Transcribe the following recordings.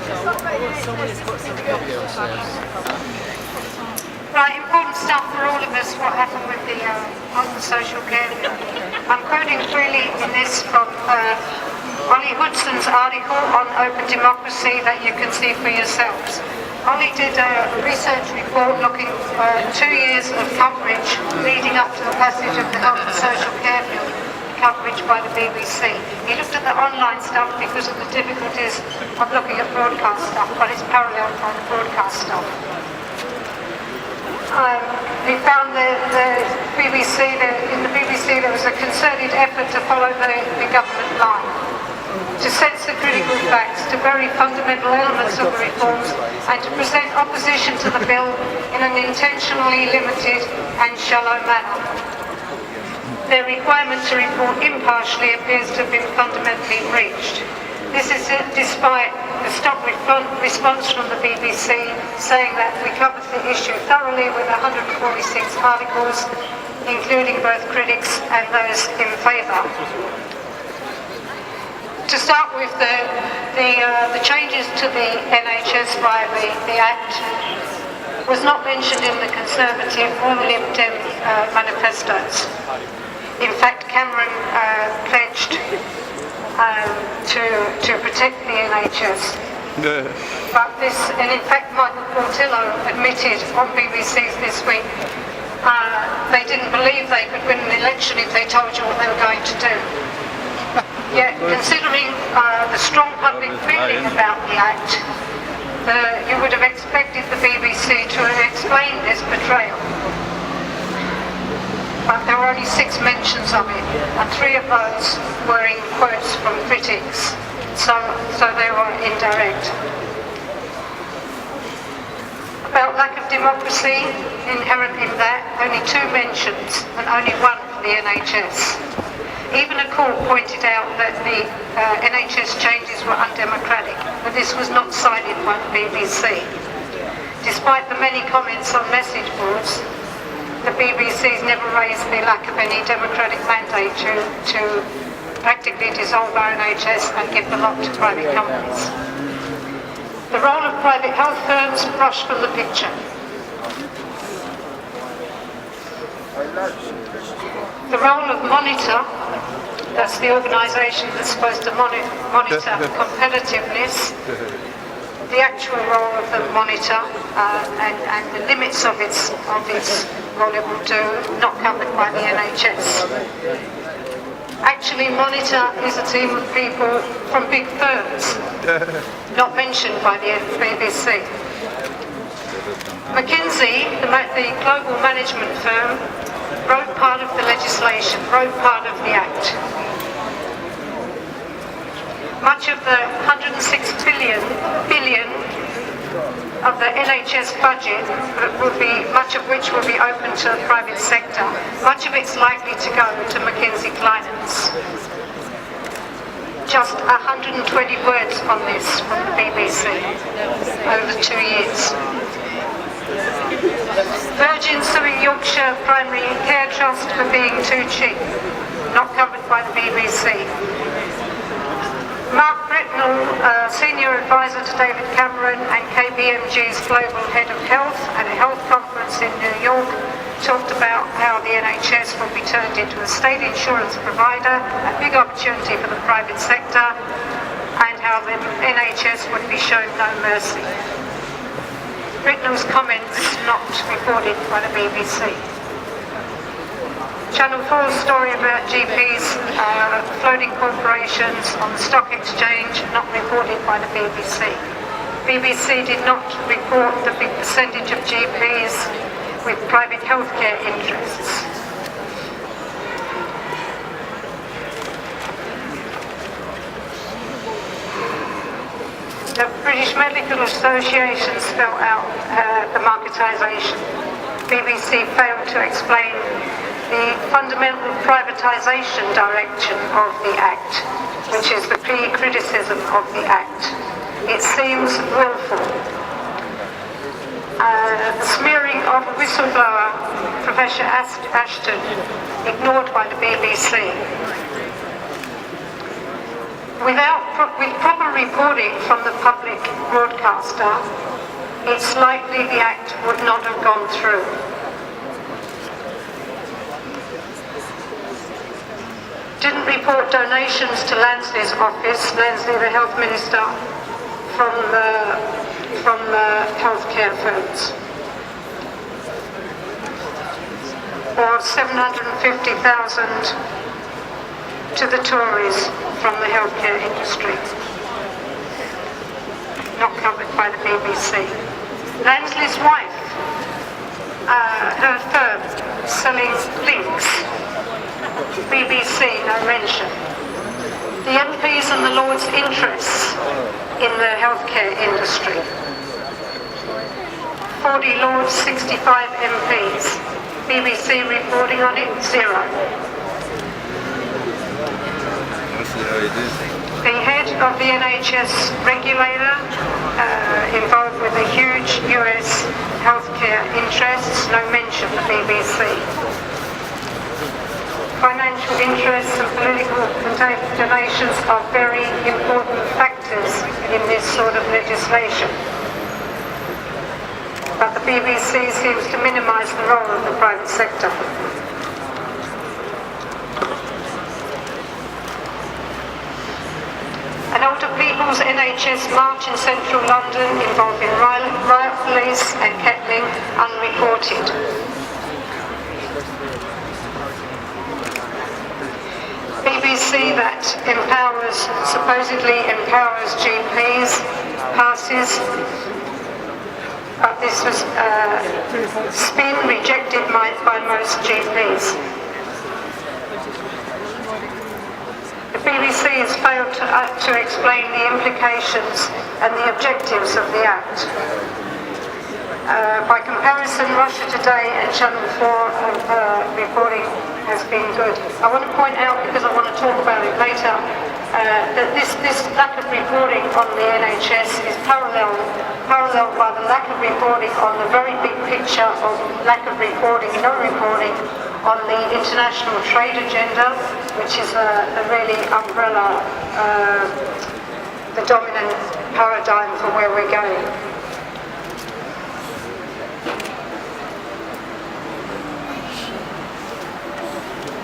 Right, important stuff for all of us, what happened with the Open Social Care Bill. I'm quoting freely in this from Ollie Hoodson's article on open democracy that you can see for yourselves. Ollie did a research report looking at 2 years of coverage leading up to the passage of the Health and Social Care Bill, coverage by the BBC. He looked at the online stuff because of the difficulties of looking at broadcast stuff, but it's paralleled by the broadcast stuff. He found in the BBC there was a concerted effort to follow the government line, to censor critical facts, to bury fundamental elements of the reforms, and to present opposition to the bill in an intentionally limited and shallow manner. Their requirement to report impartially appears to have been fundamentally breached. This is despite the stock response from the BBC saying that we covered the issue thoroughly with 146 articles, including both critics and those in favour. To start with, the changes to the NHS via the Act was not mentioned in the Conservative or the Lib Dem manifestos. In fact, Cameron pledged to protect the NHS. But and in fact Michael Portillo admitted on BBC this week they didn't believe they could win an election if they told you what they were going to do. Yet, considering the strong public feeling about the Act, you would have expected the BBC to have explained this betrayal. But there were only 6 mentions of it, and 3 of those were in quotes from critics, so they were indirect. About lack of democracy, inherent in that, only 2 mentions, and only 1 for the NHS. Even a court pointed out that the NHS changes were undemocratic, but this was not cited by the BBC. Despite the many comments on message boards, the BBC's never raised the lack of any democratic mandate to practically dissolve our NHS and give the lot to private companies. The role of private health firms brushed from the picture. The role of Monitor, that's the organisation that's supposed to monitor competitiveness, the actual role of the Monitor and the limits of its what it will do, not covered by the NHS. Actually, Monitor is a team of people from big firms, not mentioned by the BBC. McKinsey, the global management firm, wrote part of the legislation, wrote part of the Act. Much of the 106 billion of the NHS budget much of which will be open to the private sector, much of it's likely to go to McKinsey clients. Just 120 words on this from the BBC over 2 years. Virgin suing Yorkshire Primary Care Trust for being too cheap, not covered by the BBC. Mark Britnell, senior advisor to David Cameron and KPMG's global head of health at a health conference in New York, talked about how the NHS will be turned into a state insurance provider, a big opportunity for the private sector, and how the NHS would be shown no mercy. Britnell's comments not reported by the BBC. Channel 4's story about GPs floating corporations on the stock exchange, not reported by the BBC. BBC did not report the big percentage of GPs with private healthcare interests. The British Medical Association spelled out the marketisation. BBC failed to explain the fundamental privatisation direction of the Act, which is the key criticism of the Act. It seems willful. The smearing of a whistleblower, Professor Ashton, ignored by the BBC. With proper reporting from the public broadcaster, it's likely the Act would not have gone through. Didn't report donations to Lansley's office, Lansley the Health Minister, from the healthcare firms. Or 750,000 to the Tories from the healthcare industry. Not covered by the BBC. Lansley's wife, her firm, selling links. BBC, no mention. The MPs and the Lords' interests in the healthcare industry. 40 Lords, 65 MPs. BBC reporting on it, 0. The head of the NHS regulator, involved with the huge US healthcare interests, no mention the BBC. Financial interests and political donations are very important factors in this sort of legislation. But the BBC seems to minimise the role of the private sector. An older people's NHS march in central London involving riot police and kettling, unreported. BBC that supposedly empowers GPs, passes, but this was spin rejected by most GPs. The BBC has failed to explain the implications and the objectives of the Act. By comparison, Russia Today and Channel 4 reporting has been good. I want to point out, because I want to talk about it later, that this lack of reporting on the NHS is paralleled by the lack of reporting on the very big picture of lack of reporting, no reporting on the international trade agenda, which is a really umbrella, the dominant paradigm for where we're going.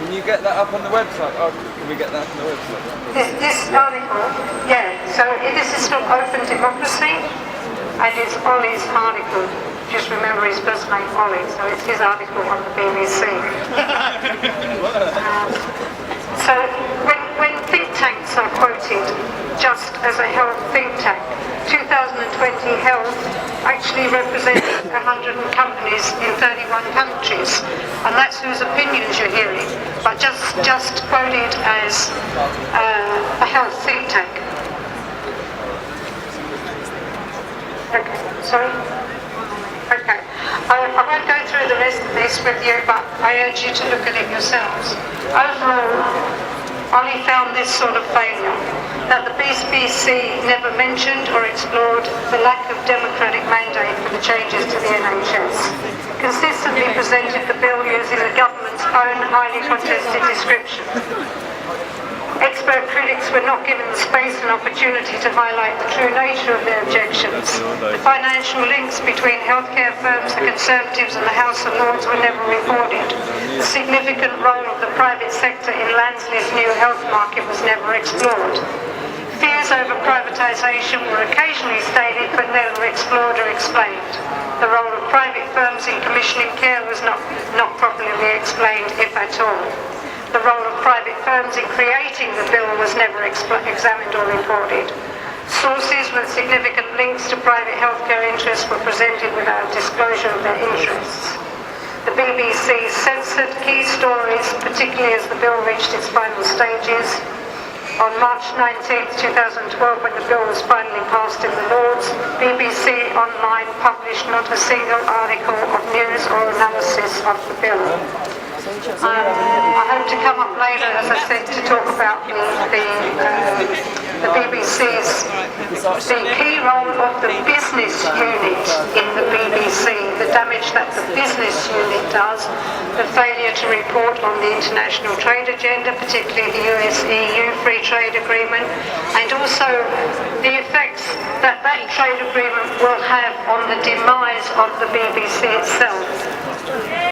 Can you get that up on the website? Oh, can we get that up on the website? This article, yeah, so this is from Open Democracy, and it's Ollie's article. Just remember his first name, Ollie, so it's his article on the BBC. So when think tanks are quoted just as a health think tank, 2020 Health actually represents 100 companies in 31 countries, and that's whose opinions you're hearing, but just quoted as a health think tank. Okay, sorry? Okay. I won't go through the rest of this with you, but I urge you to look at it yourselves. Overall, Ollie found this sort of failure, that the BBC never mentioned or explored the lack of democratic mandate for the changes to the NHS, consistently presented the bill using the government's own highly contested description. Expert critics were not given the space and opportunity to highlight the true nature of their objections. The financial links between healthcare firms, the Conservatives and the House of Lords were never reported. The significant role of the private sector in Lansley's new health market was never explored. Fears over privatisation were occasionally stated but never explored or explained. The role of private firms in commissioning care was not properly explained, if at all. The role of private firms in creating the bill was never examined or reported. Sources with significant links to private healthcare interests were presented without disclosure of their interests. The BBC censored key stories, particularly as the bill reached its final stages. On March 19, 2012, when the bill was finally passed in the Lords, BBC Online published not a single article of news or analysis of the bill. I hope to come up later, as I said, to talk about the BBC's, the key role of the business unit in the BBC, the damage that the business unit does, the failure to report on the international trade agenda, particularly the US-EU Free Trade Agreement, and also the effects that that trade agreement will have on the demise of the BBC itself.